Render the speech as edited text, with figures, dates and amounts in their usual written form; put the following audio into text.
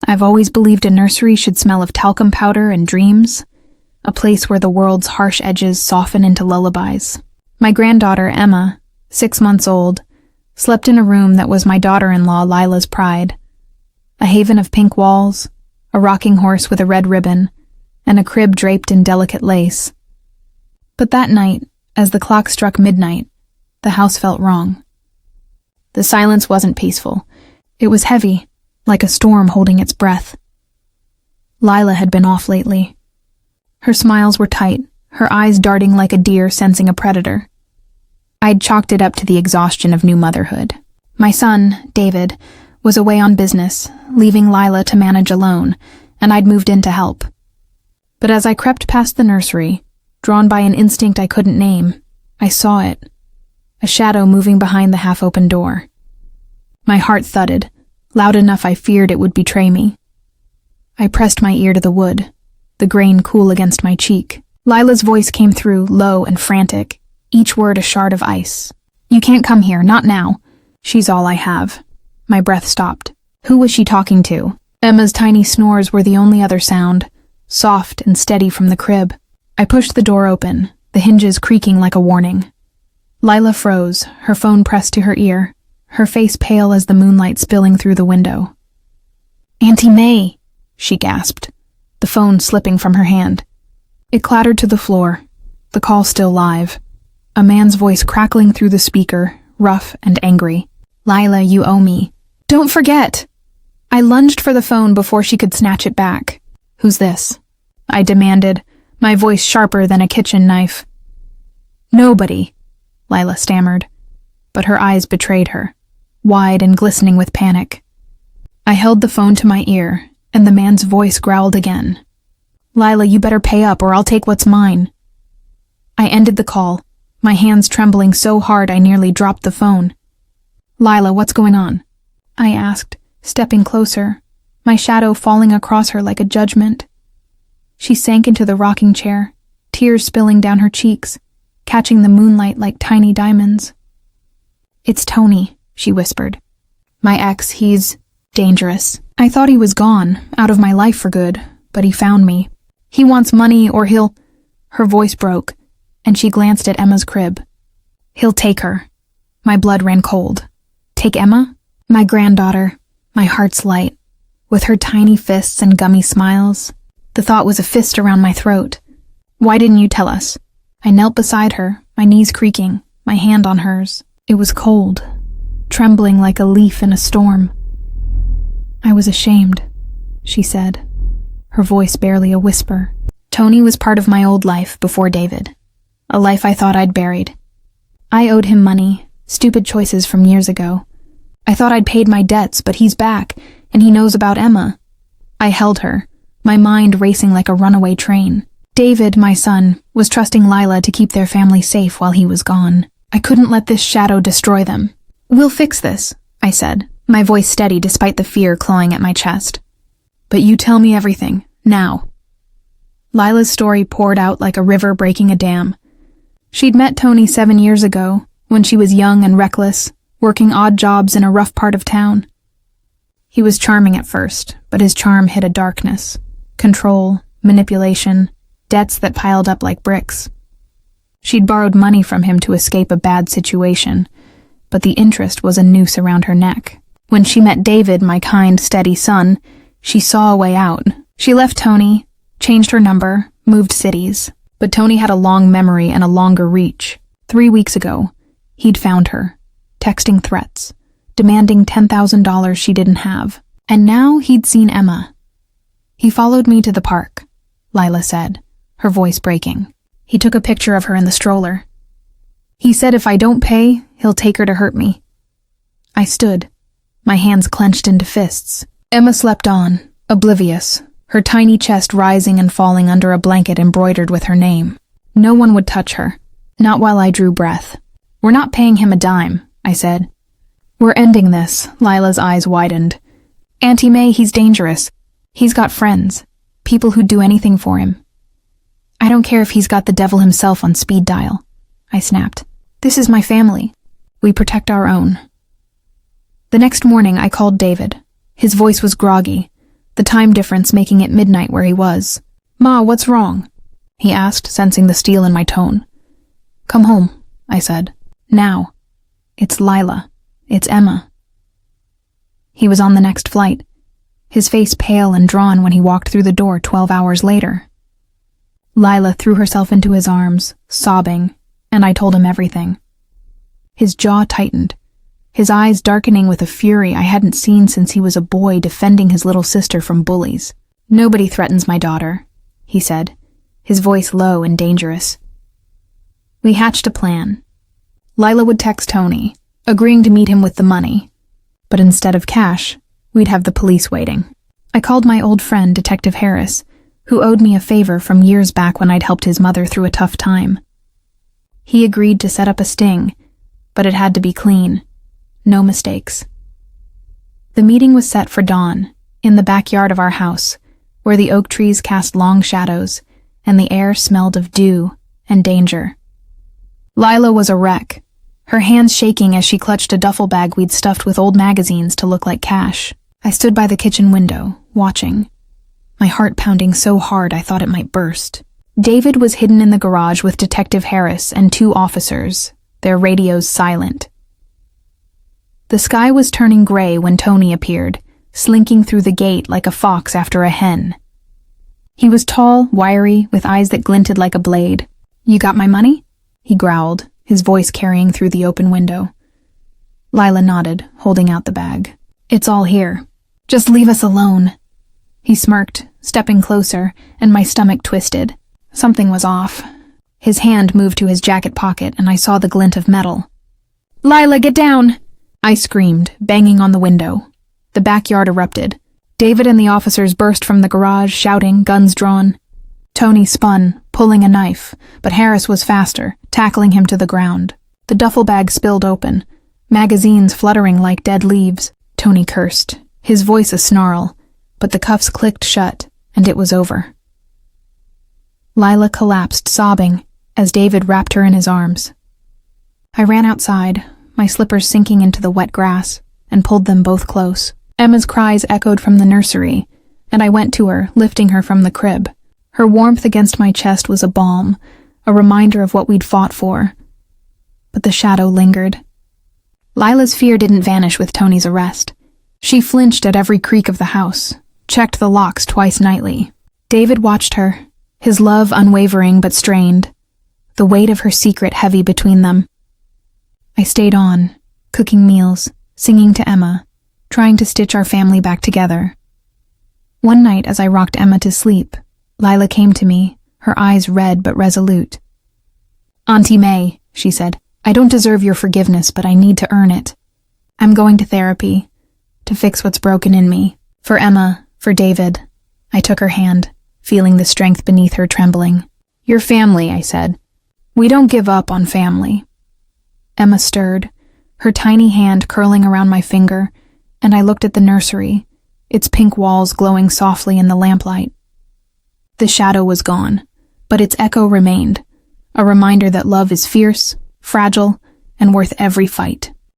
I've always believed a nursery should smell of talcum powder and dreams, a place where the world's harsh edges soften into lullabies. My granddaughter, Emma, 6 months old, slept in a room that was my daughter-in-law Lila's pride. A haven of pink walls, a rocking horse with a red ribbon, and a crib draped in delicate lace. But that night, as the clock struck midnight, the house felt wrong. The silence wasn't peaceful. It was heavy, like a storm holding its breath. Lila had been off lately. Her smiles were tight, her eyes darting like a deer sensing a predator. I'd chalked it up to the exhaustion of new motherhood. My son, David, was away on business, leaving Lila to manage alone, and I'd moved in to help. But as I crept past the nursery, drawn by an instinct I couldn't name, I saw it, a shadow moving behind the half-open door. My heart thudded, loud enough I feared it would betray me. I pressed my ear to the wood, the grain cool against my cheek. Lila's voice came through, low and frantic, each word a shard of ice. "You can't come here, not now. She's all I have." My breath stopped. Who was she talking to? Emma's tiny snores were the only other sound, soft and steady from the crib. I pushed the door open, the hinges creaking like a warning. Lila froze, her phone pressed to her ear, her face pale as the moonlight spilling through the window. "Auntie Mae," she gasped, the phone slipping from her hand. It clattered to the floor, the call still live, a man's voice crackling through the speaker, rough and angry. "Lila, you owe me. Don't forget!" I lunged for the phone before she could snatch it back. "Who's this?" I demanded, my voice sharper than a kitchen knife. "Nobody," Lila stammered, but her eyes betrayed her, wide and glistening with panic. I held the phone to my ear, and the man's voice growled again. "Lila, you better pay up or I'll take what's mine." I ended the call, my hands trembling so hard I nearly dropped the phone. "Lila, what's going on?" I asked, stepping closer, my shadow falling across her like a judgment. She sank into the rocking chair, tears spilling down her cheeks, catching the moonlight like tiny diamonds. "It's Tony," she whispered. "My ex, he's dangerous. I thought he was gone, out of my life for good, but he found me. He wants money or he'll—" Her voice broke, and she glanced at Emma's crib. "He'll take her." My blood ran cold. Take Emma? My granddaughter, my heart's light, with her tiny fists and gummy smiles. The thought was a fist around my throat. "Why didn't you tell us?" I knelt beside her, my knees creaking, my hand on hers. It was cold, trembling like a leaf in a storm. "I was ashamed," she said, her voice barely a whisper. Tony was part of my old life before David, a life I thought I'd buried. I owed him money, stupid choices from years ago. I thought I'd paid my debts, but he's back, and he knows about Emma. I held her, my mind racing like a runaway train. David, my son, was trusting Lila to keep their family safe while he was gone. I couldn't let this shadow destroy them. "We'll fix this," I said, my voice steady despite the fear clawing at my chest. "But you tell me everything, now." Lila's story poured out like a river breaking a dam. She'd met Tony 7 years ago, when she was young and reckless, working odd jobs in a rough part of town. He was charming at first, but his charm hid a darkness. Control, manipulation, debts that piled up like bricks. She'd borrowed money from him to escape a bad situation, but the interest was a noose around her neck. When she met David, my kind, steady son, she saw a way out. She left Tony, changed her number, moved cities. But Tony had a long memory and a longer reach. 3 weeks ago, he'd found her, texting threats, demanding $10,000 she didn't have. And now he'd seen Emma. "He followed me to the park," Lila said, her voice breaking. "He took a picture of her in the stroller. He said if I don't pay, he'll take her to hurt me." I stood, my hands clenched into fists. Emma slept on, oblivious, her tiny chest rising and falling under a blanket embroidered with her name. No one would touch her, not while I drew breath. "We're not paying him a dime," I said. "We're ending this," Lila's eyes widened. "Auntie Mae, he's dangerous. He's got friends, people who'd do anything for him. I don't care if he's got the devil himself on speed dial," I snapped. "This is my family. We protect our own." The next morning I called David. His voice was groggy, the time difference making it midnight where he was. "Ma, what's wrong?" he asked, sensing the steel in my tone. "Come home," I said. "Now. It's Lila. It's Emma." He was on the next flight, his face pale and drawn when he walked through the door 12 hours later. Lila threw herself into his arms, sobbing, and I told him everything. His jaw tightened, his eyes darkening with a fury I hadn't seen since he was a boy defending his little sister from bullies. "Nobody threatens my daughter," he said, his voice low and dangerous. We hatched a plan. Lila would text Tony, agreeing to meet him with the money. But instead of cash, we'd have the police waiting. I called my old friend, Detective Harris, who owed me a favor from years back when I'd helped his mother through a tough time. He agreed to set up a sting, but it had to be clean. No mistakes. The meeting was set for dawn, in the backyard of our house, where the oak trees cast long shadows, and the air smelled of dew and danger. Lila was a wreck, her hands shaking as she clutched a duffel bag we'd stuffed with old magazines to look like cash. I stood by the kitchen window, watching, my heart pounding so hard I thought it might burst. David was hidden in the garage with Detective Harris and 2 officers, their radios silent. The sky was turning gray when Tony appeared, slinking through the gate like a fox after a hen. He was tall, wiry, with eyes that glinted like a blade. "You got my money?" he growled, his voice carrying through the open window. Lila nodded, holding out the bag. "It's all here. Just leave us alone." He smirked, stepping closer, and my stomach twisted. Something was off. His hand moved to his jacket pocket, and I saw the glint of metal. "Lila, get down!" I screamed, banging on the window. The backyard erupted. David and the officers burst from the garage, shouting, guns drawn. Tony spun, pulling a knife, but Harris was faster, tackling him to the ground. The duffel bag spilled open, magazines fluttering like dead leaves. Tony cursed, his voice a snarl, but the cuffs clicked shut, and it was over. Lila collapsed, sobbing, as David wrapped her in his arms. I ran outside, my slippers sinking into the wet grass, and pulled them both close. Emma's cries echoed from the nursery, and I went to her, lifting her from the crib. Her warmth against my chest was a balm, a reminder of what we'd fought for. But the shadow lingered. Lila's fear didn't vanish with Tony's arrest. She flinched at every creak of the house, checked the locks twice nightly. David watched her, his love unwavering but strained, the weight of her secret heavy between them. I stayed on, cooking meals, singing to Emma, trying to stitch our family back together. One night as I rocked Emma to sleep, Lila came to me, her eyes red but resolute. "Auntie Mae," she said, "I don't deserve your forgiveness, but I need to earn it. I'm going to therapy, to fix what's broken in me. For Emma, for David." I took her hand, feeling the strength beneath her trembling. "Your family," I said. "We don't give up on family." Emma stirred, her tiny hand curling around my finger, and I looked at the nursery, its pink walls glowing softly in the lamplight. The shadow was gone, but its echo remained, a reminder that love is fierce, fragile, and worth every fight.